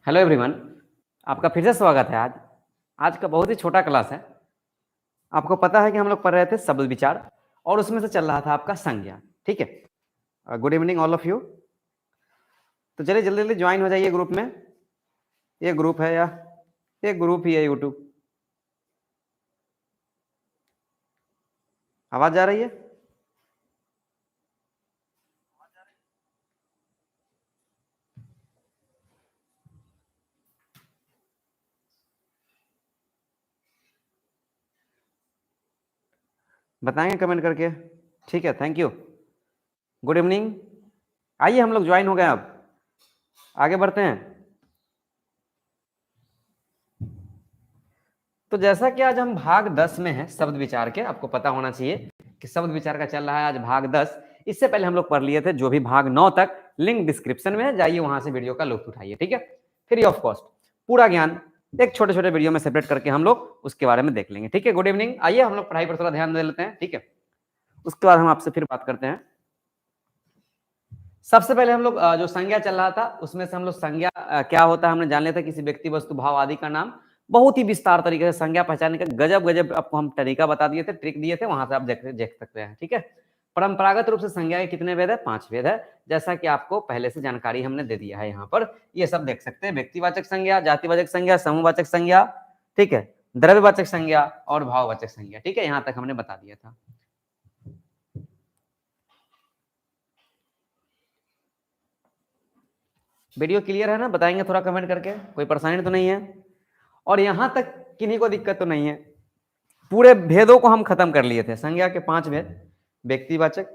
Hello everyone, आपका फिर से स्वागत है। आज आज का बहुत ही छोटा क्लास है। आपको पता है कि हम लोग पढ़ रहे थे शब्द विचार और उसमें से चल रहा था आपका संज्ञा। ठीक है, good evening all of you. तो चलिए जल्दी जल्दी ज्वाइन हो जाइए ग्रुप में। ये ग्रुप है या ये ग्रुप ही है यूट्यूब। आवाज आ रही है? बताएंगे कमेंट करके। ठीक है, थैंक यू। Good evening. आइए हम लोग ज्वाइन हो गए, अब आगे बढ़ते हैं। तो जैसा कि आज हम भाग 10 में हैं शब्द विचार के, आपको पता होना चाहिए कि शब्द विचार का चल रहा है आज भाग 10। इससे पहले हम लोग पढ़ लिए थे जो भी भाग 9 तक, लिंक डिस्क्रिप्शन में है, जाइए वहां से वीडियो का लुत्फ उठाइए। ठीक है, फ्री ऑफ कॉस्ट पूरा ज्ञान एक छोटे छोटे वीडियो में सेपरेट करके हम लोग उसके बारे में देख लेंगे। ठीक है, गुड इवनिंग। आइए हम लोग पढ़ाई पर थोड़ा ध्यान दे लेते हैं। ठीक है, उसके बाद हम आपसे फिर बात करते हैं। सबसे पहले हम लोग जो संज्ञा चल रहा था उसमें से हम लोग संज्ञा क्या होता है हमने जान लिया था। किसी व्यक्ति वस्तु भाव आदि का नाम। बहुत ही विस्तार तरीके से संज्ञा पहचानने का गजब गजब आपको हम तरीका बता दिए थे, ट्रिक दिए थे, वहां से आप देख सकते हैं। ठीक है, परंपरागत रूप से संज्ञा के कितने वेद है? 5 वेद है, जैसा कि आपको पहले से जानकारी हमने दे दिया है। यहाँ पर ये सब देख सकते हैं, व्यक्तिवाचक संज्ञा, जातिवाचक संज्ञा, समूहवाचक संज्ञा, ठीक है, द्रव्यवाचक संज्ञा और भाववाचक संज्ञा। ठीक है, यहाँ तक हमने बता दिया था। वीडियो क्लियर है ना? बताएंगे थोड़ा कमेंट करके, कोई परेशानी तो नहीं है? और यहां तक किन्हीं को दिक्कत तो नहीं है? पूरे भेदों को हम खत्म कर लिए थे, संज्ञा के 5 भेद, व्यक्तिवाचक,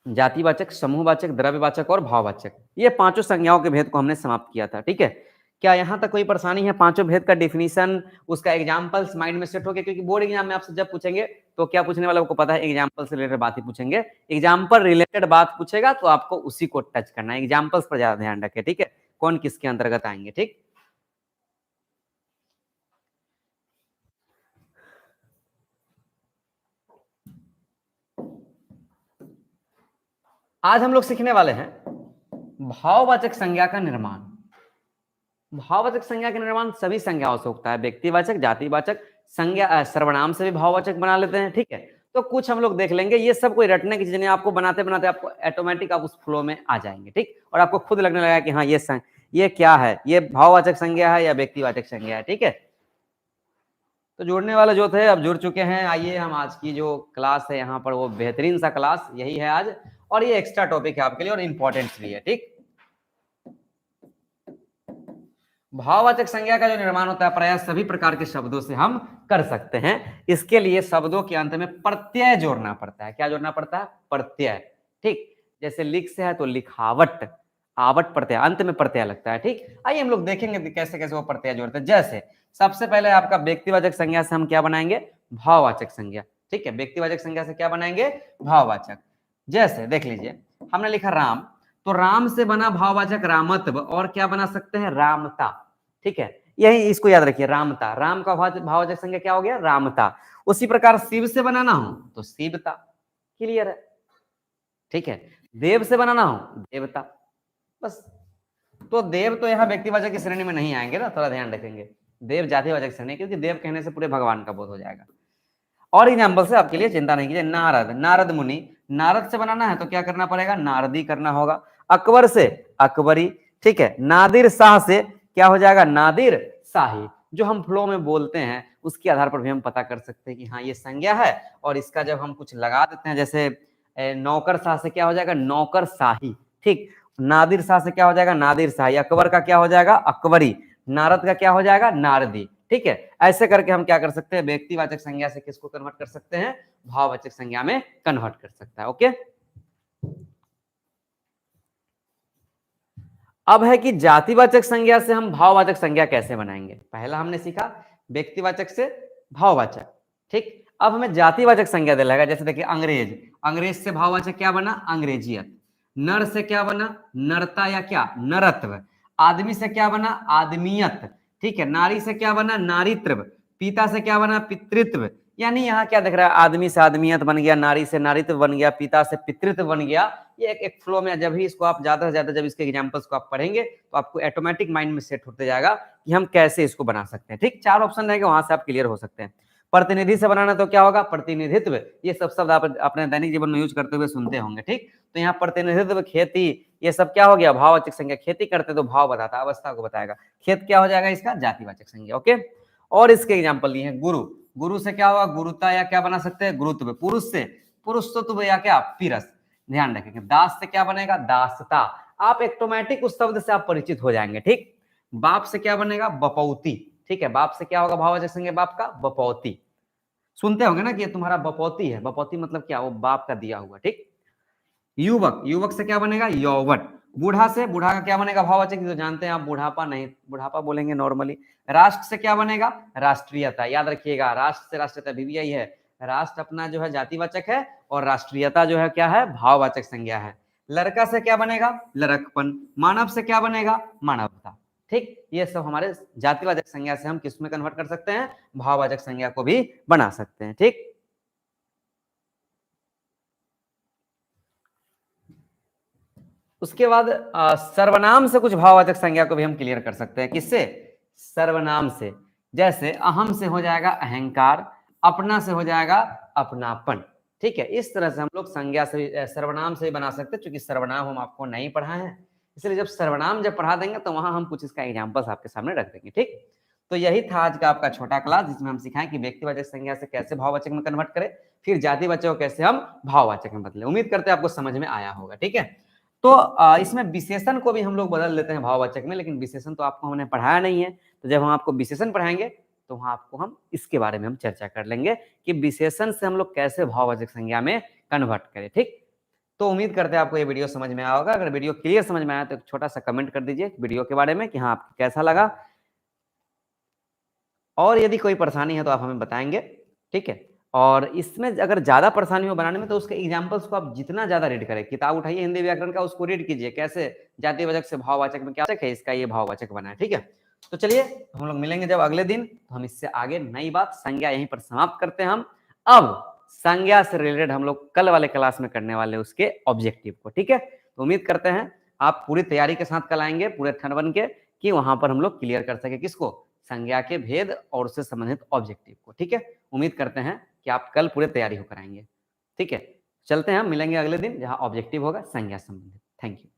जातिवाचक, समूहवाचक, द्रव्यवाचक और भाववाचक। ये पांचों संज्ञाओं के भेद को हमने समाप्त किया था। ठीक है, क्या यहां तक कोई परेशानी है? पांचों भेद का डिफिनीशन, उसका एग्जांपल्स माइंड में सेट हो गया? क्योंकि बोर्ड एग्जाम में आपसे जब पूछेंगे तो क्या पूछने वाला को पता है, एग्जांपल से रिलेटेड बात ही पूछेंगे। एग्जांपल रिलेटेड बात पूछेगा तो आपको उसी को टच करना है, एग्जांपल्स पर ज्यादा ध्यान रखें। ठीक है, कौन किसके अंतर्गत आएंगे। ठीक, आज हम लोग सीखने वाले हैं भाववाचक संज्ञा का निर्माण। भाववाचक संज्ञा का निर्माण सभी संज्ञाओं से होता है, व्यक्तिवाचक, जातिवाचक, संज्ञा, सर्वनाम से भी भाववाचक बना लेते हैं। ठीक है, तो कुछ हम लोग देख लेंगे। ये सब कोई रटने की चीज नहीं, आपको बनाते बनाते आपको ऑटोमेटिक आप उस फ्लो में आ जाएंगे। ठीक, और आपको खुद लगने लगा कि हाँ ये क्या है, ये भाववाचक संज्ञा है या व्यक्तिवाचक संज्ञा है। ठीक है, तो जुड़ने वाले जो थे अब जुड़ चुके हैं। आइए हम आज की जो क्लास है यहाँ पर वो बेहतरीन सा क्लास यही है आज, और ये एक्स्ट्रा टॉपिक है आपके लिए और इंपॉर्टेंट भी है। ठीक, भाववाचक संज्ञा का जो निर्माण होता है प्रायः सभी प्रकार के शब्दों से हम कर सकते हैं। इसके लिए शब्दों के अंत में प्रत्यय जोड़ना पड़ता है। क्या जोड़ना पड़ता है? प्रत्यय। ठीक, जैसे लिख से है तो लिखावट, आवट प्रत्यय, अंत में प्रत्यय लगता है। ठीक, आइए हम लोग देखेंगे कैसे कैसे वो प्रत्यय जोड़ते हैं। जैसे सबसे पहले आपका व्यक्तिवाचक संज्ञा से हम क्या बनाएंगे? भाववाचक संज्ञा। ठीक है, व्यक्तिवाचक संज्ञा से क्या बनाएंगे? भाववाचक। जैसे देख लीजिए, हमने लिखा राम, तो राम से बना भाववाचक रामत्व, और क्या बना सकते हैं? रामता। ठीक है, यही इसको याद रखिए, रामता। राम का भाववाचक संज्ञा क्या हो गया? रामता। उसी प्रकार शिव से बनाना हो तो शिवता। क्लियर है? ठीक है, देव से बनाना हो देवता। बस, तो देव तो यहाँ व्यक्तिवाचक की श्रेणी में नहीं आएंगे ना, थोड़ा ध्यान रखेंगे। देव जातिवाचक श्रेणी, क्योंकि देव कहने से पूरे भगवान का बोध हो जाएगा। और एग्जाम्पल से आपके लिए चिंता नहीं कीजिए। नारद, नारद मुनि, नारद से बनाना है तो क्या करना पड़ेगा? नारदी करना होगा। अकबर से अकबरी। ठीक है, नादिर शाह से क्या हो जाएगा? नादिर शाही। जो हम फ्लो में बोलते हैं उसके आधार पर भी हम पता कर सकते हैं कि हाँ ये संज्ञा है, और इसका जब हम कुछ लगा देते हैं, जैसे नौकर शाह से क्या हो जाएगा? नौकर शाही। ठीक, नादिर शाह से क्या हो जाएगा? नादिर शाही। अकबर का क्या हो जाएगा? अकबरी। नारद का क्या हो जाएगा? नारदी। ठीक है, ऐसे करके हम क्या कर सकते हैं? व्यक्तिवाचक संज्ञा से किसको कन्वर्ट कर सकते हैं? भाववाचक संज्ञा में कन्वर्ट कर सकता है। ओके, अब है कि जातिवाचक संज्ञा से हम भाववाचक संज्ञा कैसे बनाएंगे। पहला हमने सीखा व्यक्तिवाचक से भाववाचक। ठीक, अब हमें जातिवाचक संज्ञा दिलाएगा। जैसे देखिए अंग्रेज, अंग्रेज से भाववाचक क्या बना? अंग्रेजियत। नर से क्या बना? नरता या क्या? नरत्व। आदमी से क्या बना? आदमियत। ठीक है, नारी से क्या बना? नारीत्व। पिता से क्या बना? पितृत्व। यानी यहाँ क्या दिख रहा है, आदमी से आदमियत बन गया, नारी से नारीत्व बन गया, पिता से पितृत्व बन गया। ये एक फ्लो में जब ही इसको आप ज्यादा से ज्यादा जब इसके एग्जांपल्स को आप पढ़ेंगे तो आपको ऑटोमेटिक माइंड में सेट होते जाएगा कि हम कैसे इसको बना सकते हैं। ठीक, 4 ऑप्शन रहेंगे, वहां से आप क्लियर हो सकते हैं। प्रतिनिधि से बनाना तो क्या होगा, प्रतिनिधित्व। ये सब शब्द आप अपने दैनिक जीवन में यूज करते हुए सुनते होंगे। ठीक, तो यहाँ प्रतिनिधित्व, खेती, ये सब क्या हो गया, भाववाचक संज्ञा। खेती करते तो भाव बताता, अवस्था को बताएगा। खेत क्या हो जाएगा इसका, जातिवाचक संज्ञा। ओके, और इसके एग्जाम्पल लिए हैं गुरु। गुरु से क्या होगा, गुरुता, या क्या बना सकते हैं, गुरुत्व। पुरुष से पुरुषत्व या क्या, पीरस। ध्यान रखेंगे। दास से क्या बनेगा, दासता। आप ऑटोमेटिक उस शब्द से आप परिचित हो जाएंगे। ठीक, बाप से क्या बनेगा, बपौती। ठीक है, बाप से क्या होगा, भाववाचक संज्ञा बाप का, बपौती। सुनते होंगे ना कि ये तुम्हारा बपौती है। बपौती मतलब क्या, वो बाप का दिया हुआ। ठीक, युवक, युवक से क्या बनेगा, यौवन। बूढ़ा से, बूढ़ा का क्या बनेगा, भाववाचक, तो जानते हैं आप, बुढ़ापा नहीं, बुढ़ापा बोलेंगे नॉर्मली। राष्ट्र से क्या बनेगा, राष्ट्रीयता। याद रखिएगा, राष्ट्र से राष्ट्रीयता भी यही है। राष्ट्र अपना जो है जातिवाचक है और राष्ट्रीयता जो है क्या है, भाववाचक संज्ञा है। लड़का से क्या बनेगा, लड़कपन। मानव से क्या बनेगा, मानवता। ठीक, ये सब हमारे जातिवाचक संज्ञा से हम किस में कन्वर्ट कर सकते हैं, भाववाचक संज्ञा को भी बना सकते हैं। ठीक, उसके बाद सर्वनाम से कुछ भाववाचक संज्ञा को भी हम क्लियर कर सकते हैं। किससे, सर्वनाम से। जैसे अहम से हो जाएगा अहंकार, अपना से हो जाएगा अपनापन। ठीक है, इस तरह से हम लोग संज्ञा से, सर्वनाम से बना सकते हैं। क्योंकि सर्वनाम हम आपको नहीं पढ़ा है, इसलिए जब सर्वनाम जब पढ़ा देंगे तो वहां हम कुछ इसका एग्जाम्पल्स आपके सामने रख देंगे। ठीक, तो यही था आज का आपका छोटा क्लास, जिसमें हम सिखाएं कि व्यक्तिवाचक संज्ञा से कैसे भाववाचक में कन्वर्ट करें, फिर जातिवाचक को कैसे हम भाववाचक में बदलें। उम्मीद करते हैं आपको समझ में आया होगा। ठीक है, तो इसमें विशेषण को भी हम लोग बदल लेते हैं भाववाचक में, लेकिन विशेषण तो आपको हमने पढ़ाया नहीं है। तो जब हम आपको विशेषण पढ़ाएंगे तो वहां आपको हम इसके बारे में हम चर्चा कर लेंगे कि विशेषण से हम लोग कैसे भाववाचक संज्ञा में कन्वर्ट करें। ठीक, तो उम्मीद करते हैं आपको ये वीडियो समझ में आया होगा। अगर वीडियो क्लियर समझ में आया तो एक छोटा सा कमेंट कर दीजिए वीडियो के बारे में कि हाँ आपको कैसा लगा, और यदि कोई परेशानी है तो आप हमें बताएंगे। ठीक है, और इसमें अगर ज्यादा परेशानी हो बनाने में तो उसके एग्जांपल्स को आप जितना ज्यादा रीड करें, किताब उठाइए हिंदी व्याकरण का, उसको रीड कीजिए कैसे जातिवाचक से भाववाचक में क्या है, इसका ये भाववाचक बना है। ठीक है, तो चलिए हम लोग मिलेंगे जब अगले दिन, तो हम इससे आगे नई बात संज्ञा यहीं पर समाप्त करते हैं। हम अब संज्ञा से रिलेटेड हम लोग कल वाले क्लास में करने वाले उसके ऑब्जेक्टिव को। ठीक है, तो उम्मीद करते हैं आप पूरी तैयारी के साथ कल आएंगे, पूरे ठन बन के, कि वहां पर हम लोग क्लियर कर सके किसको, संज्ञा के भेद और उससे संबंधित ऑब्जेक्टिव को। ठीक है, उम्मीद करते हैं कि आप कल पूरे तैयारी होकर आएंगे। ठीक है, चलते हैं, हम मिलेंगे अगले दिन जहां ऑब्जेक्टिव होगा संज्ञा संबंधित। Thank you.